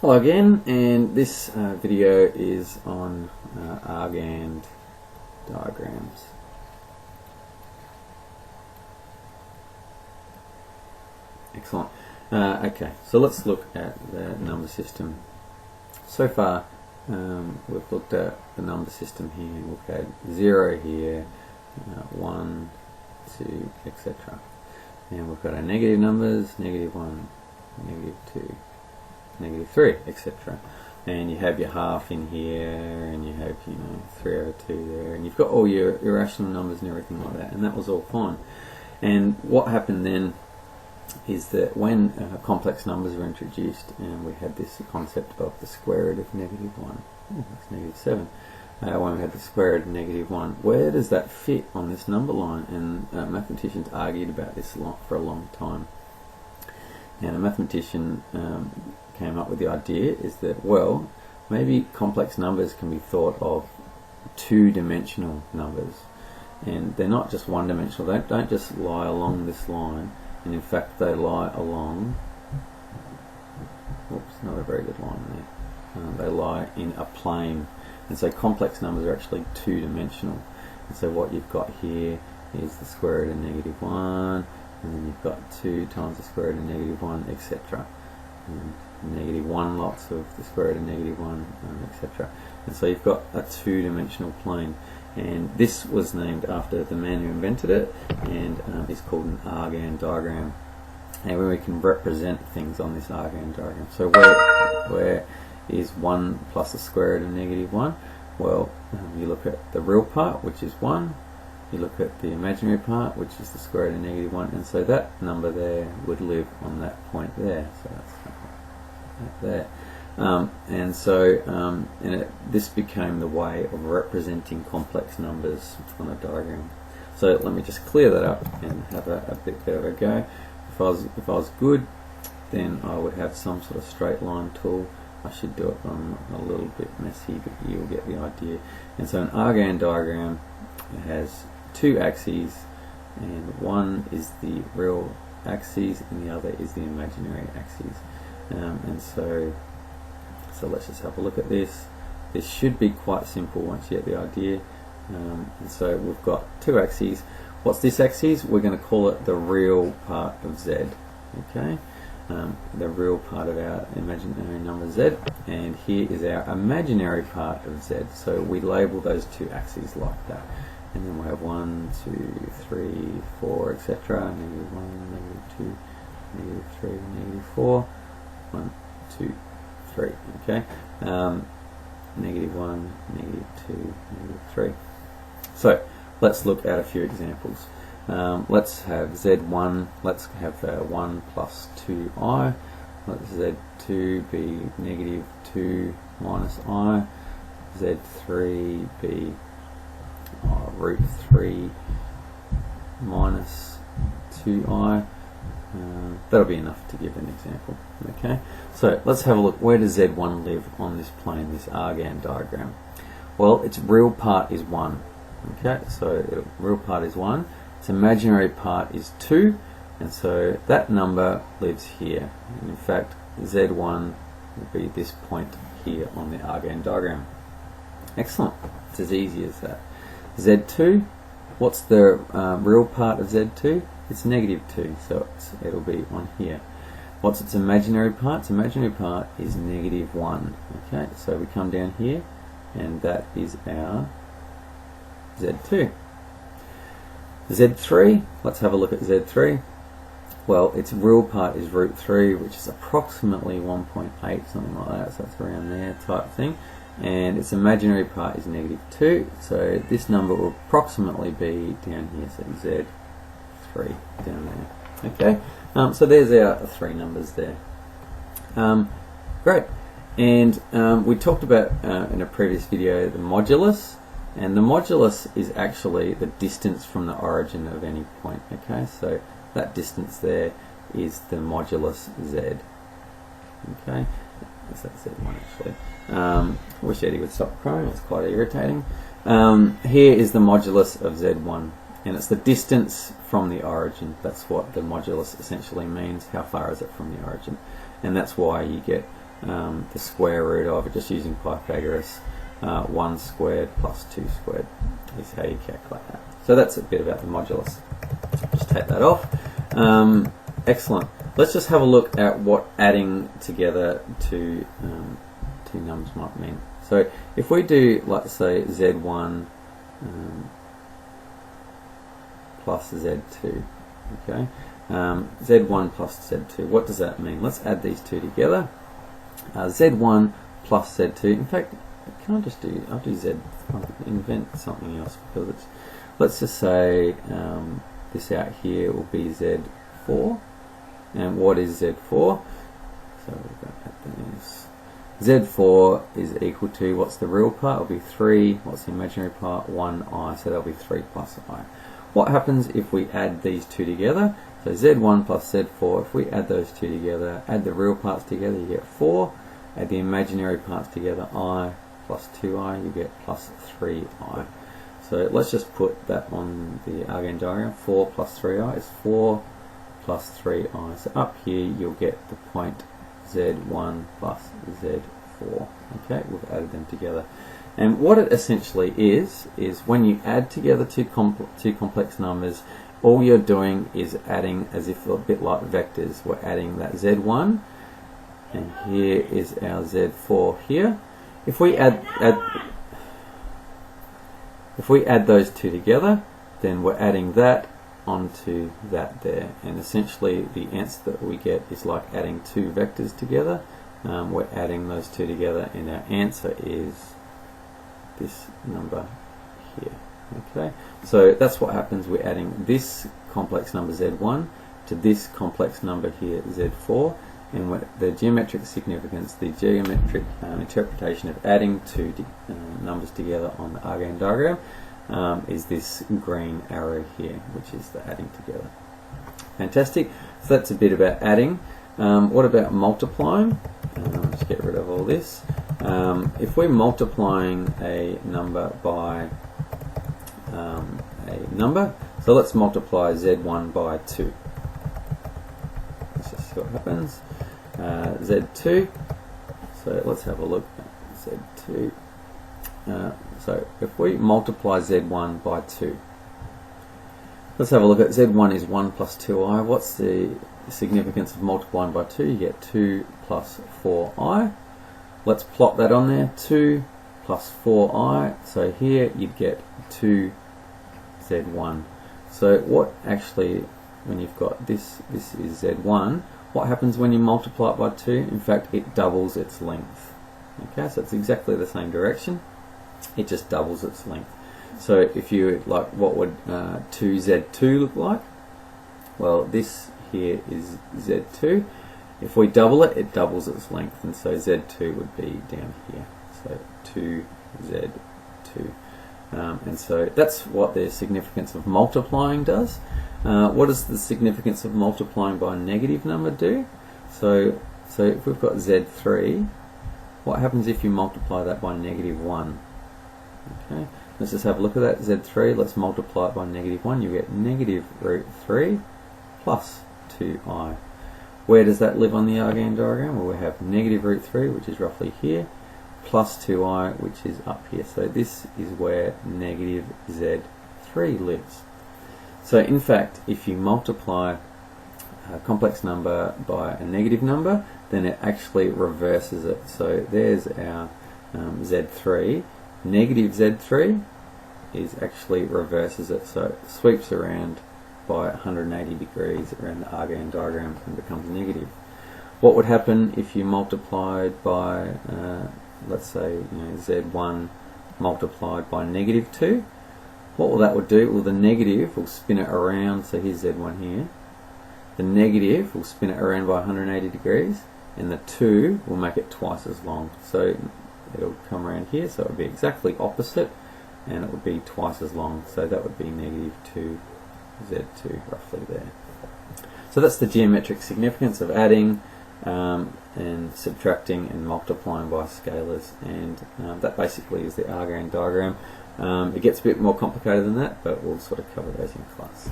Hello again, and this video is on Argand diagrams. Excellent. Okay, so let's look at the number system. So far we've looked at the number system here. We've had 0 here, 1, 2, etc. And we've got our negative numbers, -1, -2, -3, etc. And you have your half in here, and you have 3/2 there, and you've got all your irrational numbers and everything like that, and that was all fine. And what happened then is that when complex numbers were introduced, and we had this concept of the square root of -1, that's -7. When we had the square root of -1, where does that fit on this number line? And mathematicians argued about this for a long time. And a mathematician came up with the idea is that, well, maybe complex numbers can be thought of two-dimensional numbers, and they're not just one-dimensional. They don't just lie along this line, and in fact they lie along, oops, not a very good line there, they lie in a plane. And so complex numbers are actually two-dimensional. And so what you've got here is the square root of -1, and then you've got 2 times the square root of -1, etc. -1 lots of the square root of -1, etc. And so you've got a two-dimensional plane. And this was named after the man who invented it, and it's called an Argand diagram. And when we can represent things on this Argand diagram. So where is 1 plus the square root of -1? Well, you look at the real part, which is 1. You look at the imaginary part, which is the square root of -1, and so that number there would live on that point there. So that's right there. And so this became the way of representing complex numbers on a diagram. So let me just clear that up and have a bit of a go. If I was good, then I would have some sort of straight line tool. I should do it on a little bit messy, but you'll get the idea. And so an Argand diagram has 2 axes, and one is the real axis and the other is the imaginary axis. And so let's just have a look at this. This should be quite simple once you get the idea. And so we've got 2 axes. What's this axis? We're going to call it the real part of Z. Okay, the real part of our imaginary number Z, and here is our imaginary part of Z. So we label those 2 axes like that. And then we'll have 1, 2, 3, 4, etc. -1, -2, -3, -4, 1, 2, 3. Okay, -1, -2, -3. So let's look at a few examples. Let's have Z1. Let's have 1 plus 2i. Let Z2 be -2 minus i. Z3 be √3 minus 2i. That'll be enough to give an example. Okay, so let's have a look. Where does Z1 live on this plane, this Argand diagram? Well, its real part is 1. Okay, so real part is 1. Its imaginary part is 2, and so that number lives here. And in fact, Z1 will be this point here on the Argand diagram. Excellent. It's as easy as that. Z2, what's the real part of Z2? It's -2, so it'll be on here. What's its imaginary part? Its imaginary part is -1. Okay, so we come down here, and that is our Z2. Z3, let's have a look at Z3. Well, its real part is √3, which is approximately 1.8, something like that, so it's around there type thing. And its imaginary part is -2, so this number will approximately be down here, so Z3 down there. Okay, so there's our 3 numbers there. Great, and we talked about in a previous video the modulus, and the modulus is actually the distance from the origin of any point. Okay, so that distance there is the modulus Z. Okay, that's Z1 actually. I wish Eddie would stop crying, it's quite irritating. Here is the modulus of Z1, and it's the distance from the origin. That's what the modulus essentially means. How far is it from the origin? And that's why you get the square root of, just using Pythagoras, 1 squared plus 2 squared is how you calculate that. So that's a bit about the modulus. Just take that off. Excellent. Let's just have a look at what adding together two numbers might mean. So if we do, let's say, Z1 plus Z2, okay, Z1 plus Z2, what does that mean? Let's add these two together. Z1 plus Z2, in fact, can I just do, I'll invent something else, because it's, let's just say this out here will be Z4. And what is Z4? So we've got this. Z4 is equal to, what's the real part? It'll be 3. What's the imaginary part? 1i. So that'll be 3 plus I. What happens if we add these two together? So Z1 plus Z4, if we add those two together, add the real parts together, you get 4. Add the imaginary parts together, I plus 2i, you get plus 3i. So let's just put that on the Argand diagram. 4 plus 3i is 4 plus 3i. So up here you'll get the point Z1 plus Z4. Okay, we've added them together. And what it essentially is when you add together two complex numbers, all you're doing is adding, as if a bit like vectors. We're adding that Z1, and here is our Z4 here. If we add those two together, then we're adding that onto that there, and essentially the answer that we get is like adding two vectors together. We're adding those two together, and our answer is this number here. Okay, so that's what happens. We're adding this complex number Z1 to this complex number here Z4, and the geometric significance, the geometric interpretation of adding two numbers together on the Argand diagram is this green arrow here, which is the adding together. Fantastic. So that's a bit about adding. What about multiplying? Let's get rid of all this. If we're multiplying a number by a number, so let's multiply Z1 by 2. Let's just see what happens. Z2, so let's have a look at Z2. So if we multiply Z1 by 2, let's have a look at Z1 is 1 plus 2i. What's the significance of multiplying by 2? You get 2 plus 4i. Let's plot that on there. 2 plus 4i. So here you'd get 2 Z1. So what actually, when you've got this is Z1, what happens when you multiply it by 2? In fact, it doubles its length. Okay, so it's exactly the same direction. It just doubles its length. So if you like, what would 2Z2 look like? Well, this here is Z2. If we double it, it doubles its length, and so Z2 would be down here. So 2Z2. And so that's what the significance of multiplying does. What does the significance of multiplying by a negative number do? So if we've got Z3, what happens if you multiply that by -1? Okay, let's just have a look at that. Z3, let's multiply it by -1. You get -√3 plus 2i. Where does that live on the Argand diagram? Well, we have -√3, which is roughly here, plus 2i, which is up here. So this is where -Z3 lives. So in fact, if you multiply a complex number by a negative number, then it actually reverses it. So there's our Z3. Negative Z3 is actually reverses it. So it sweeps around by 180 degrees around the Argand diagram and becomes negative. What would happen if you multiplied by, let's say, Z1 multiplied by -2? What will that would do? Well, the negative will spin it around. So here's Z1 here. The negative will spin it around by 180 degrees, and the 2 will make it twice as long. So it'll come around here, so it would be exactly opposite, and it would be twice as long. So that would be -2Z2 roughly there. So that's the geometric significance of adding and subtracting and multiplying by scalars, and that basically is the Argand diagram. It gets a bit more complicated than that, but we'll sort of cover those in class.